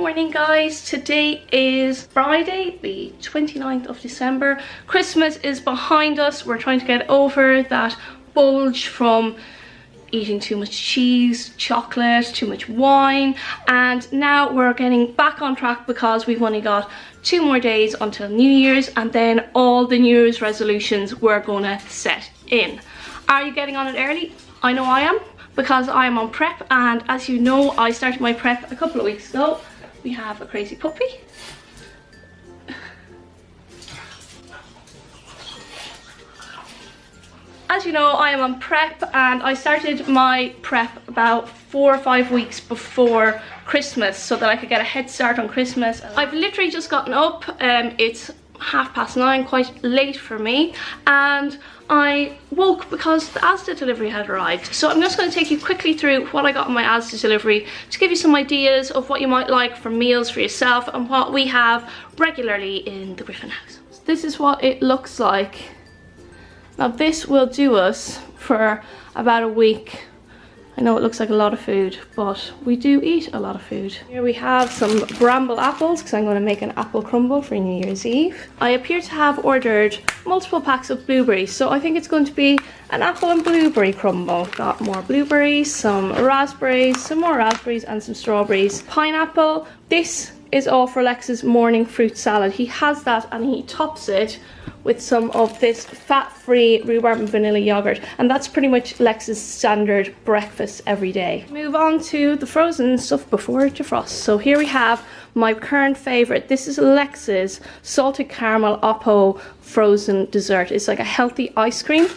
morning guys, today is Friday the 29th of December. Christmas is behind us. We're trying to get over that bulge from eating too much cheese, chocolate, too much wine, and now we're getting back on track because we've only got 2 more days until New Year's, and then all the New Year's resolutions we're gonna set in. Are you getting on it early? I know I am, because I am on prep, and as you know, I started my prep a couple of weeks ago. We have a crazy puppy. As you know, I am on prep, and I started my prep about 4 or 5 weeks before Christmas so that I could get a head start on Christmas. I've literally just gotten up. It's 9:30, quite late for me, and I woke because the Asda delivery had arrived. So I'm just going to take you quickly through what I got on my Asda delivery to give you some ideas of what you might like for meals for yourself and what we have regularly in the Griffin house. So this is what it looks like. Now this will do us for about a week. I know it looks like a lot of food, but we do eat a lot of food. Here we have some bramble apples because I'm going to make an apple crumble for New Year's Eve. I appear to have ordered multiple packs of blueberries, so I think it's going to be an apple and blueberry crumble. Got more blueberries, some raspberries, some more raspberries, and some strawberries. Pineapple. This is all for Lex's morning fruit salad. He has that and he tops it with some of this fat-free rhubarb and vanilla yogurt, and that's pretty much Lex's standard breakfast every day. Move on to the frozen stuff before it defrosts. So here we have my current favorite. This is Lex's salted caramel Oppo frozen dessert. It's like a healthy ice cream,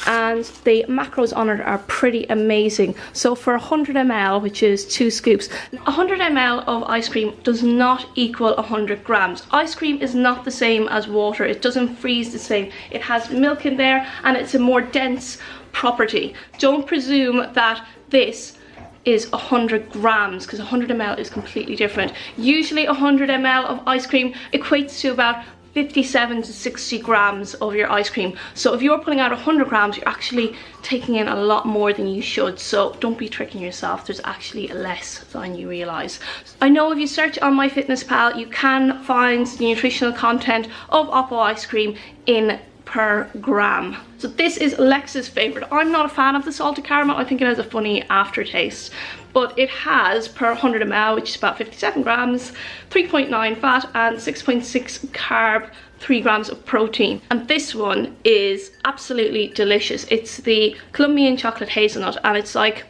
and the macros on it are pretty amazing. So for 100 ml, which is 2 scoops, 100 ml of ice cream does not equal 100 grams. Ice cream is not the same as water. It doesn't freeze the same. It has milk in there and it's a more dense property. Don't presume that this is 100 grams because 100 ml is completely different. Usually 100 ml of ice cream equates to about 57 to 60 grams of your ice cream. So if you're putting out 100 grams, you're actually taking in a lot more than you should. So don't be tricking yourself. There's actually less than you realize. I know if you search on MyFitnessPal, you can find the nutritional content of Oppo ice cream in per gram. So this is Lex's favorite. I'm not a fan of the salted caramel. I think it has a funny aftertaste, but it has per 100 ml, which is about 57 grams, 3.9 fat and 6.6 carb, 3 grams of protein. And this one is absolutely delicious. It's the Colombian chocolate hazelnut, and it's like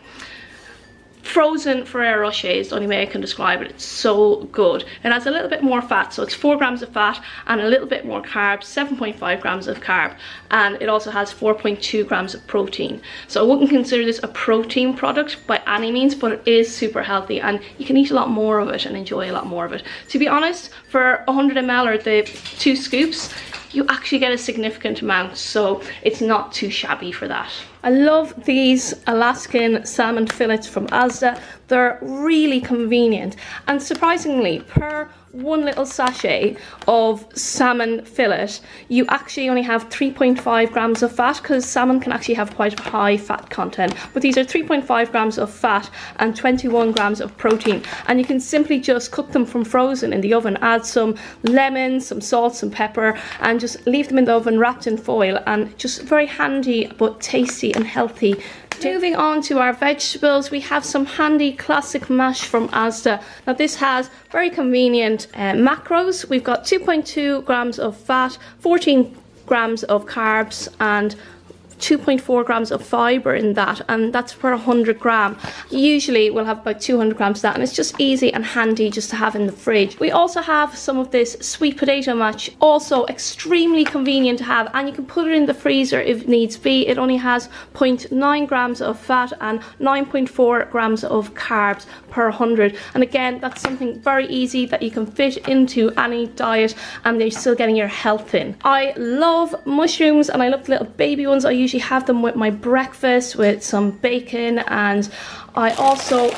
frozen Ferrero Rocher is the only way I can describe it. It's so good. It has a little bit more fat, so it's 4 grams of fat and a little bit more carbs, 7.5 grams of carb, and it also has 4.2 grams of protein. So I wouldn't consider this a protein product by any means, but it is super healthy and you can eat a lot more of it and enjoy a lot more of it. To be honest, for 100 ml or the 2 scoops, you actually get a significant amount, so it's not too shabby for that. I love these Alaskan salmon fillets from Asda. They're really convenient, and surprisingly, per 1 little sachet of salmon fillet, you actually only have 3.5 grams of fat, because salmon can actually have quite a high fat content. But these are 3.5 grams of fat and 21 grams of protein, and you can simply just cook them from frozen in the oven. Add some lemon, some salt, some pepper, and just leave them in the oven wrapped in foil, and just very handy but tasty and healthy. Moving on to our vegetables, we have some handy classic mash from Asda. Now this has very convenient macros. We've got 2.2 grams of fat, 14 grams of carbs, and 2.4 grams of fiber in that, and that's per 100 gram. Usually we'll have about 200 grams of that, and it's just easy and handy just to have in the fridge. We also have some of this sweet potato mash, also extremely convenient to have, and you can put it in the freezer if needs be. It only has 0.9 grams of fat and 9.4 grams of carbs per 100, and again, that's something very easy that you can fit into any diet and you're still getting your health in. I love mushrooms, and I love the little baby ones. I usually have them with my breakfast with some bacon, and I also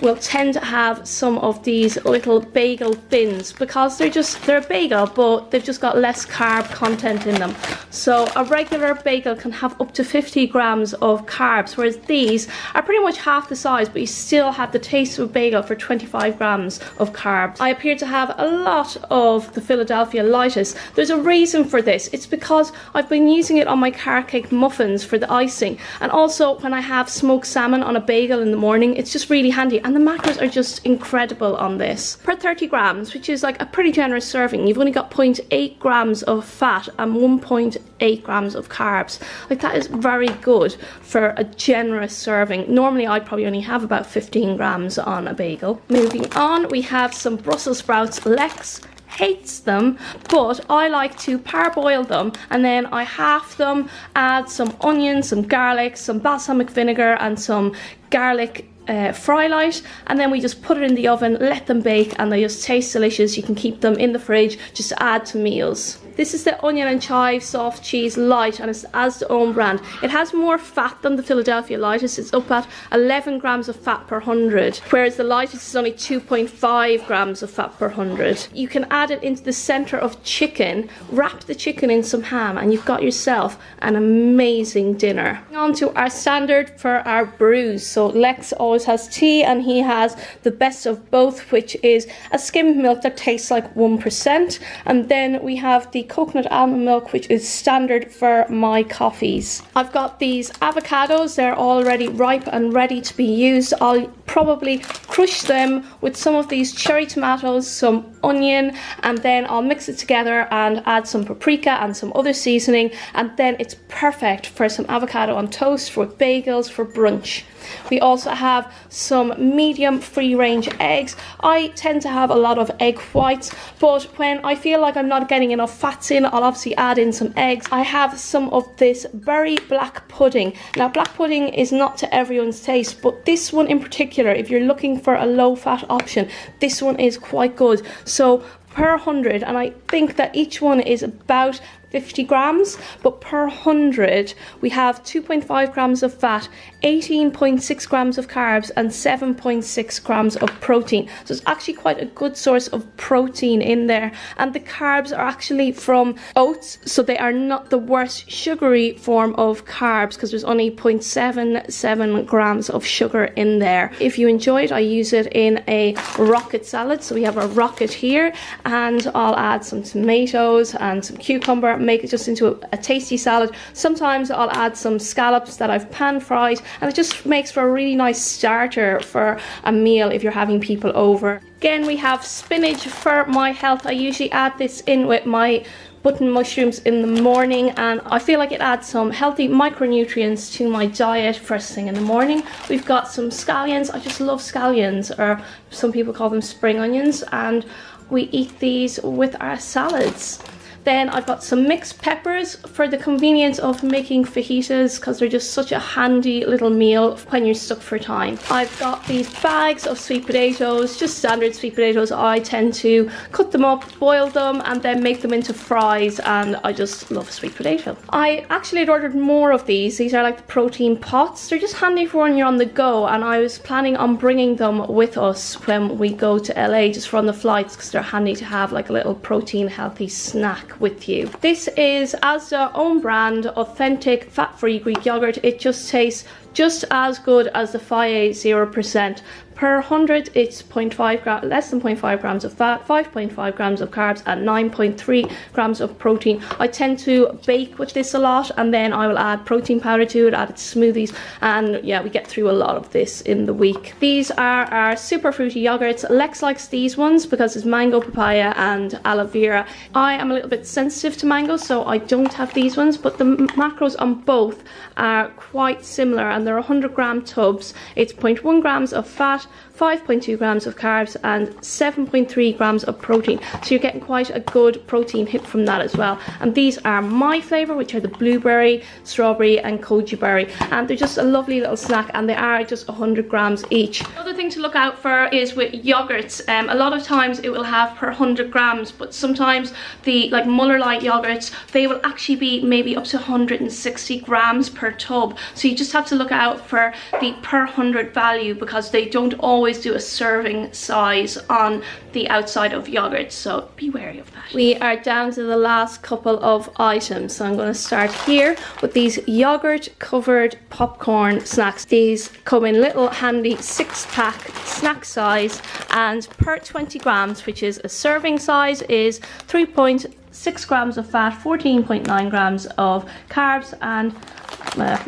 will tend to have some of these little bagel bins because they're a bagel, but they've just got less carb content in them. So a regular bagel can have up to 50 grams of carbs, whereas these are pretty much half the size, but you still have the taste of a bagel for 25 grams of carbs. I appear to have a lot of the Philadelphia Lightus. There's a reason for this. It's because I've been using it on my carrot cake muffins for the icing, and also when I have smoked salmon on a bagel in the morning, it's just really handy. And the macros are just incredible on this. Per 30 grams, which is like a pretty generous serving, you've only got 0.8 grams of fat and 1.8 grams of carbs. Like, that is very good for a generous serving. Normally I'd probably only have about 15 grams on a bagel. Moving on, we have some Brussels sprouts. Lex hates them, but I like to parboil them, and then I half them, add some onions, some garlic, some balsamic vinegar and some garlic fry light, and then we just put it in the oven, let them bake, and they just taste delicious. You can keep them in the fridge just to add to meals. This is the onion and chive soft cheese light, and it's Asda own brand. It has more fat than the Philadelphia Lightus. It's up at 11 grams of fat per 100, whereas the Lightus is only 2.5 grams of fat per 100. You can add it into the center of chicken, wrap the chicken in some ham, and you've got yourself an amazing dinner. On to our standard for our brews. So Lex always has tea, and he has the best of both, which is a skimmed milk that tastes like 1%, and then we have the coconut almond milk, which is standard for my coffees. I've got these avocados. They're already ripe and ready to be used. I'll probably crush them with some of these cherry tomatoes, some onion, and then I'll mix it together and add some paprika and some other seasoning, and then it's perfect for some avocado on toast, for bagels, for brunch. We also have some medium free range eggs. I tend to have a lot of egg whites, but when I feel like I'm not getting enough fats in, I'll obviously add in some eggs. I have some of this berry black pudding. Now, black pudding is not to everyone's taste, but this one in particular, if you're looking for a low fat option, this one is quite good. So per 100, and I think that each one is about 50 grams, but per 100 we have 2.5 grams of fat, 18.6 grams of carbs, and 7.6 grams of protein. So it's actually quite a good source of protein in there, and the carbs are actually from oats, so they are not the worst sugary form of carbs, because there's only 0.77 grams of sugar in there. If you enjoy it, I use it in a rocket salad. So we have a rocket here, and I'll add some tomatoes and some cucumber, make it just into a tasty salad. Sometimes I'll add some scallops that I've pan fried, and it just makes for a really nice starter for a meal if you're having people over. Again, we have spinach for my health. I usually add this in with my button mushrooms in the morning, and I feel like it adds some healthy micronutrients to my diet first thing in the morning. We've got some scallions. I just love scallions, or some people call them spring onions, and we eat these with our salads. Then I've got some mixed peppers for the convenience of making fajitas, because they're just such a handy little meal when you're stuck for time. I've got these bags of sweet potatoes, just standard sweet potatoes. I tend to cut them up, boil them, and then make them into fries, and I just love sweet potato. I actually had ordered more of these. These are like the protein pots. They're just handy for when you're on the go, and I was planning on bringing them with us when we go to LA, just for on the flights, because they're handy to have like a little protein healthy snack with you. This is Asda own brand authentic fat-free Greek yogurt. It just tastes just as good as the Fage 0%. Per 100, it's less than 0.5 grams of fat, 5.5 grams of carbs, and 9.3 grams of protein. I tend to bake with this a lot, and then I will add protein powder to it, add it to smoothies, and yeah, we get through a lot of this in the week. These are our super fruity yogurts. Lex likes these ones because it's mango, papaya, and aloe vera. I am a little bit sensitive to mango, so I don't have these ones, but the macros on both are quite similar, and they're 100 gram tubs. It's 0.1 grams of fat, 5.2 grams of carbs, and 7.3 grams of protein. So you're getting quite a good protein hit from that as well. And these are my flavour, which are the blueberry, strawberry, and goji berry. And they're just a lovely little snack, and they are just 100 grams each. Another thing to look out for is with yogurts. A lot of times it will have per 100 grams, but sometimes the like Muller Lite yogurts, they will actually be maybe up to 160 grams per tub. So you just have to look out for the per 100 value, because they don't always do a serving size on the outside of yogurts, so be wary of that. We are down to the last couple of items, so I'm going to start here with these yogurt covered popcorn snacks. These come in little handy 6-pack snack size, and per 20 grams, which is a serving size, is 3.6 grams of fat, 14.9 grams of carbs, and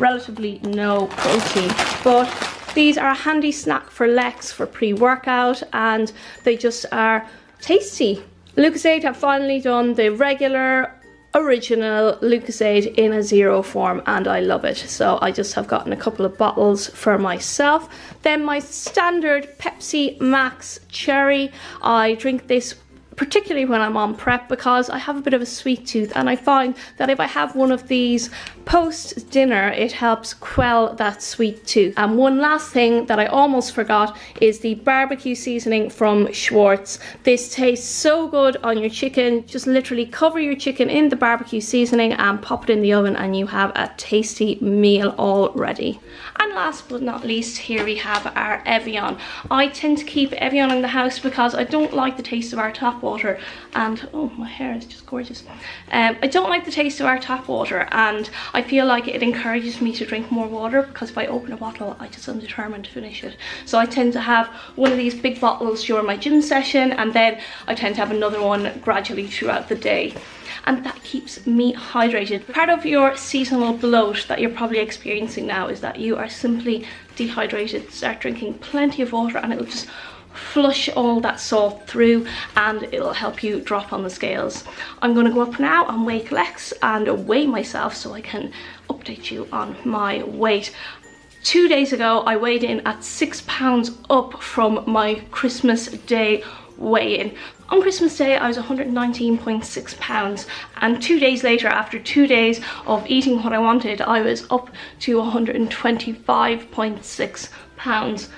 relatively no protein. But these are a handy snack for Lex for pre-workout, and they just are tasty. Lucozade have finally done the regular original Lucozade in a zero form, and I love it. So I just have gotten a couple of bottles for myself. Then my standard Pepsi Max Cherry. I drink this particularly when I'm on prep because I have a bit of a sweet tooth, and I find that if I have one of these post dinner, it helps quell that sweet tooth. And one last thing that I almost forgot is the barbecue seasoning from Schwartz. This tastes so good on your chicken. Just literally cover your chicken in the barbecue seasoning and pop it in the oven, and you have a tasty meal all ready. And last but not least, here we have our Evian. I tend to keep Evian in the house because I don't like the taste of our tap water, and oh, my hair is just gorgeous. I don't like the taste of our tap water, and I feel like it encourages me to drink more water, because if I open a bottle, I just am determined to finish it. So I tend to have one of these big bottles during my gym session, and then I tend to have another one gradually throughout the day. And that keeps me hydrated. Part of your seasonal bloat that you're probably experiencing now is that you are simply dehydrated. Start drinking plenty of water, and it'll just flush all that salt through, and it'll help you drop on the scales. I'm going to go up now and wake Lex and weigh myself so I can update you on my weight. 2 days ago I weighed in at 6 pounds up from my Christmas Day weigh-in. On Christmas Day I was 119.6 pounds, and 2 days later, after 2 days of eating what I wanted, I was up to 125.6 pounds.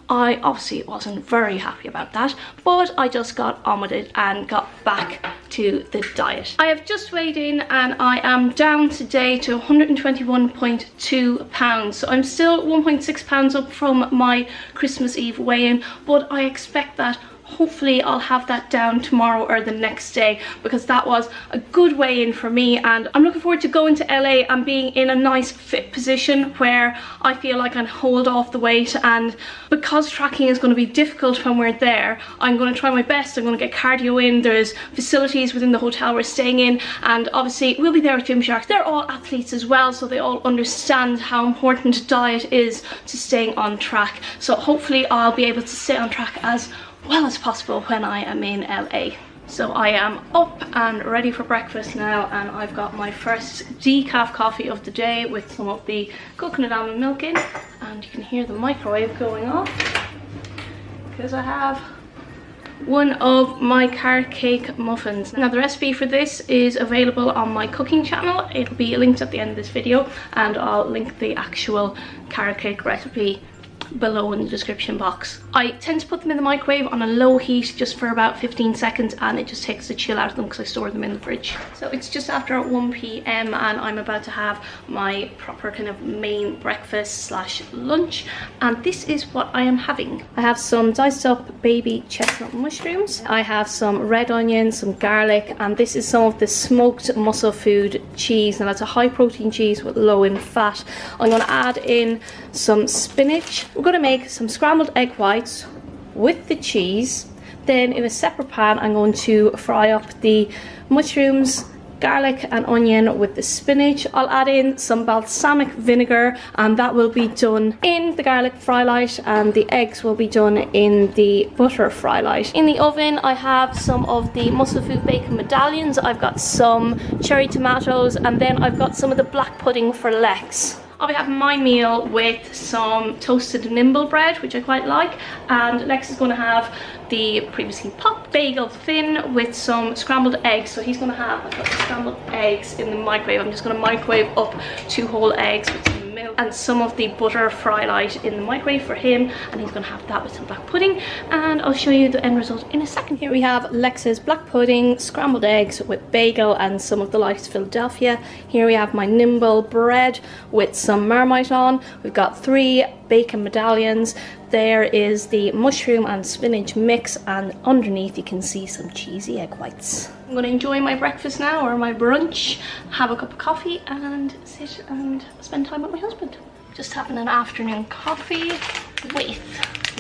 I obviously wasn't very happy about that, but I just got on with it and got back to the diet. I have just weighed in and I am down today to 121.2 pounds. So I'm still 1.6 pounds up from my Christmas Eve weigh-in, but I expect that hopefully I'll have that down tomorrow or the next day, because that was a good weigh-in for me, and I'm looking forward to going to LA and being in a nice fit position where I feel like I can hold off the weight. And because tracking is going to be difficult when we're there, I'm going to try my best. I'm going to get cardio in. There's facilities within the hotel we're staying in, and obviously we'll be there with Gymshark. They're all athletes as well, so they all understand how important diet is to staying on track. So hopefully I'll be able to stay on track as well as possible when I am in LA. So I am up and ready for breakfast now, and I've got my first decaf coffee of the day with some of the coconut almond milk in, and you can hear the microwave going off because I have one of my carrot cake muffins. Now the recipe for this is available on my cooking channel. It'll be linked at the end of this video, and I'll link the actual carrot cake recipe below in the description box. I tend to put them in the microwave on a low heat just for about 15 seconds, and it just takes the chill out of them because I store them in the fridge. So it's just after 1 p.m. and I'm about to have my proper kind of main breakfast slash lunch, and this is what I am having. I have some diced up baby chestnut mushrooms, I have some red onion, some garlic, and this is some of the smoked muscle food cheese. Now that's a high protein cheese with low in fat. I'm going to add in some spinach. We're going to make some scrambled egg whites with the cheese. Then in a separate pan I'm going to fry up the mushrooms, garlic and onion with the spinach. I'll add in some balsamic vinegar, and that will be done in the garlic fry light, and the eggs will be done in the butter fry light. In the oven I have some of the muscle food bacon medallions, I've got some cherry tomatoes, and then I've got some of the black pudding for Lex. I'll be having my meal with some toasted nimble bread, which I quite like, and Lex is going to have the previously popped bagel thin with some scrambled eggs. So he's going to have, I've got scrambled eggs in the microwave. I'm just going to microwave up 2 whole eggs with some milk and some of the butter fry light in the microwave for him, and he's going to have that with some black pudding, and I'll show you the end result in a second. Here we have Lex's black pudding, scrambled eggs with bagel and some of the Lights Philadelphia. Here we have my Nimble bread with some Marmite on. We've got 3 bacon medallions. There is the mushroom and spinach mix, and underneath you can see some cheesy egg whites. I'm going to enjoy my breakfast now, or my brunch, have a cup of coffee and sit and spend time with my husband. Just having an afternoon coffee with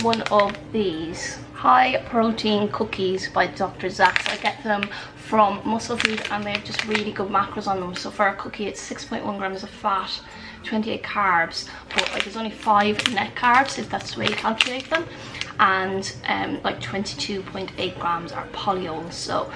one of these high protein cookies by Dr. Zach's. I get them from Muscle Food and they have just really good macros on them. So for a cookie it's 6.1 grams of fat, 28 carbs, but like there's only 5 net carbs if that's the way you calculate them, and like 22.8 grams are polyols, so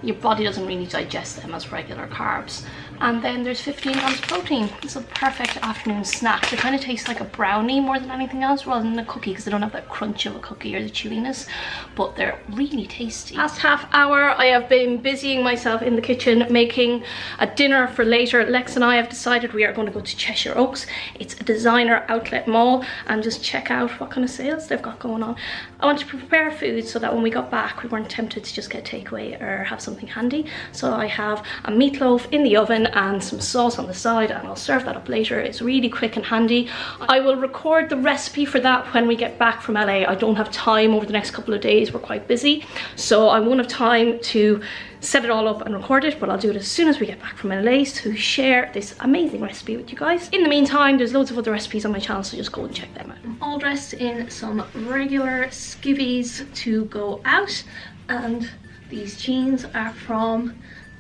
your body doesn't really digest them as regular carbs. And then there's 15 grams of protein. It's a perfect afternoon snack. They kind of taste like a brownie more than anything else, rather than a cookie, because they don't have that crunch of a cookie or the chewiness, but they're really tasty. Last half hour I have been busying myself in the kitchen making a dinner for later. Lex and I have decided we are going to go to Cheshire Oaks. It's a designer outlet mall, and just check out what kind of sales they've got going on. I wanted to prepare food so that when we got back we weren't tempted to just get takeaway or have something handy. So I have a meatloaf in the oven and some sauce on the side, and I'll serve that up later. It's really quick and handy. I will record the recipe for that when we get back from LA. I don't have time over the next couple of days, we're quite busy, so I won't have time to set it all up and record it, but I'll do it as soon as we get back from LA to share this amazing recipe with you guys. In the meantime, there's loads of other recipes on my channel, so just go and check them out. I'm all dressed in some regular skivvies to go out, and these jeans are from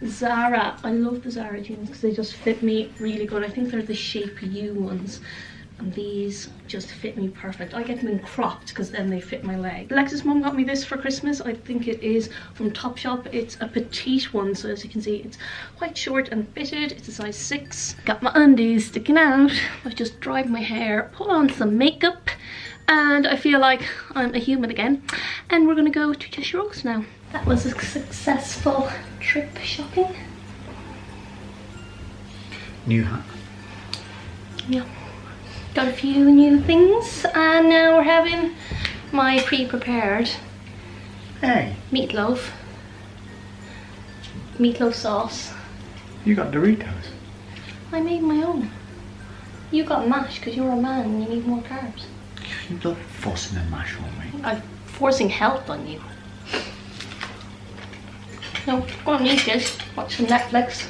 Zara. I love the Zara jeans because they just fit me really good. I think they're the Shape U ones, and these just fit me perfect. I get them in cropped because then they fit my leg. Lex's mum got me this for Christmas. I think it is from Topshop. It's a petite one, so as you can see it's quite short and fitted. It's a size 6. Got my undies sticking out. I've just dried my hair, put on some makeup, and I feel like I'm a human again. And we're gonna go to Cheshire Oaks now. That was a successful trip shopping. New hat. Yeah. Got a few new things, and now we're having my pre-prepared meatloaf sauce. You got Doritos. I made my own. You got mash because you're a man and you need more carbs. You're not forcing the mash on me. I'm forcing health on you. No, go on, eat this. Watch some Netflix.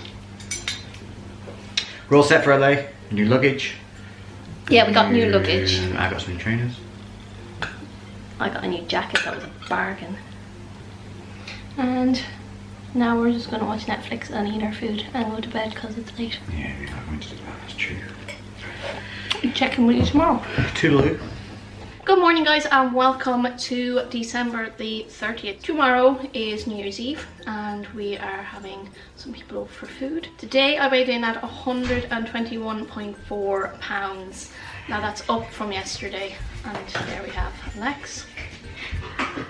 We're all set for LA. New luggage. Yeah, we got new luggage. I got some new trainers. I got a new jacket, that was a bargain. And now we're just going to watch Netflix and eat our food and go to bed because it's late. Yeah, we are going to do that, that's true. Check in with you tomorrow. Toodaloo. Good morning guys, and welcome to December the 30th. Tomorrow is New Year's Eve and we are having some people over for food. Today I weighed in at 121.4 pounds. Now that's up from yesterday, and there we have Lex.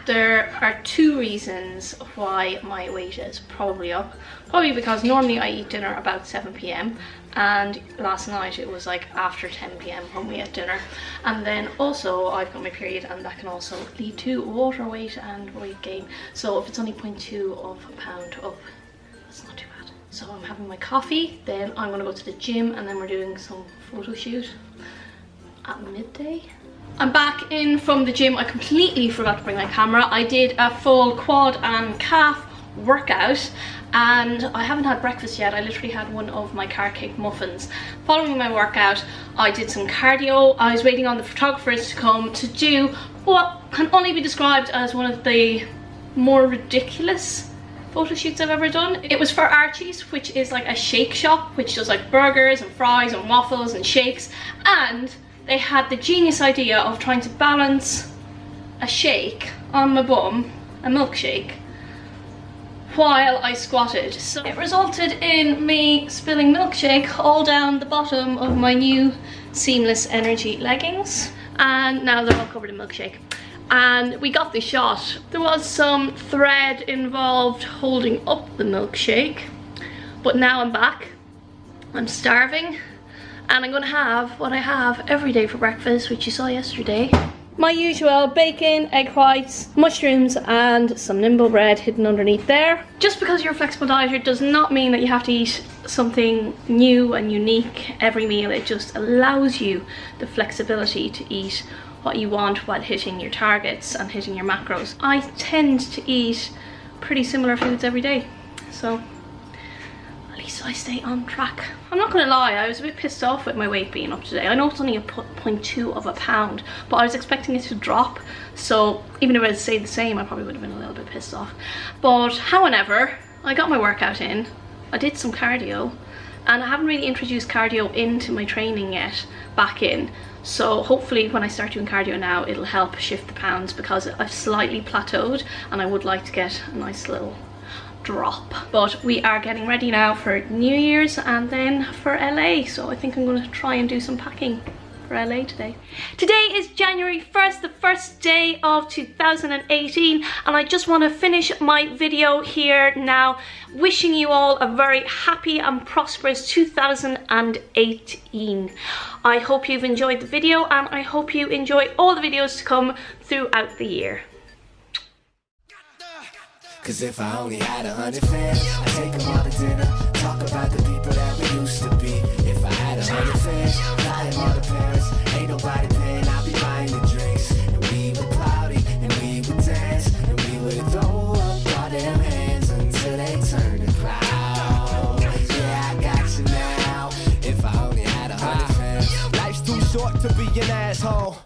There are 2 reasons why my weight is probably up. Probably because normally I eat dinner about 7 p.m. and last night it was like after 10 p.m. when we had dinner. And then also I've got my period, and that can also lead to water weight and weight gain. So if it's only 0.2 of a pound up, that's not too bad. So I'm having my coffee, then I'm gonna go to the gym, and then we're doing some photo shoot at midday. I'm back in from the gym. I completely forgot to bring my camera. I did a full quad and calf workout and I haven't had breakfast yet. I literally had one of my carrot cake muffins. Following my workout, I did some cardio. I was waiting on the photographers to come to do what can only be described as one of the more ridiculous photo shoots I've ever done. It was for Archie's, which is like a shake shop which does like burgers and fries and waffles and shakes, and they had the genius idea of trying to balance a shake on my bum, a milkshake, while I squatted. So it resulted in me spilling milkshake all down the bottom of my new Seamless Energy leggings, and now they're all covered in milkshake. And we got the shot. There was some thread involved holding up the milkshake, but now I'm back. I'm starving And I'm gonna have what I have every day for breakfast, which you saw yesterday. My usual bacon, egg whites, mushrooms, and some Nimble bread hidden underneath there. Just because you're a flexible dieter does not mean that you have to eat something new and unique every meal. It just allows you the flexibility to eat what you want while hitting your targets and hitting your macros. I tend to eat pretty similar foods every day, so at least I stay on track. I'm not gonna lie, I was a bit pissed off with my weight being up today. I know it's only a 0.2 of a pound, but I was expecting it to drop, so even if it had stayed the same, I probably would have been a little bit pissed off. But however, I got my workout in, I did some cardio, and I haven't really introduced cardio into my training yet, back in. So hopefully when I start doing cardio now, it'll help shift the pounds, because I've slightly plateaued and I would like to get a nice little drop. But we are getting ready now for New Year's and then for LA, so I think I'm going to try and do some packing for LA today. Today is January 1st, the first day of 2018, and I just want to finish my video here now wishing you all a very happy and prosperous 2018. I hope you've enjoyed the video, and I hope you enjoy all the videos to come throughout the year. Cause if I only had 100 fans, I'd take them all to dinner, talk about the people that we used to be. If I had 100 fans, buy them all the parents, ain't nobody paying, I'll be buying the drinks. And we would party, and we would dance, and we would throw up all them hands until they turn to clouds. Yeah, I got you now, if I only had 100 fans. Life's too short to be an asshole.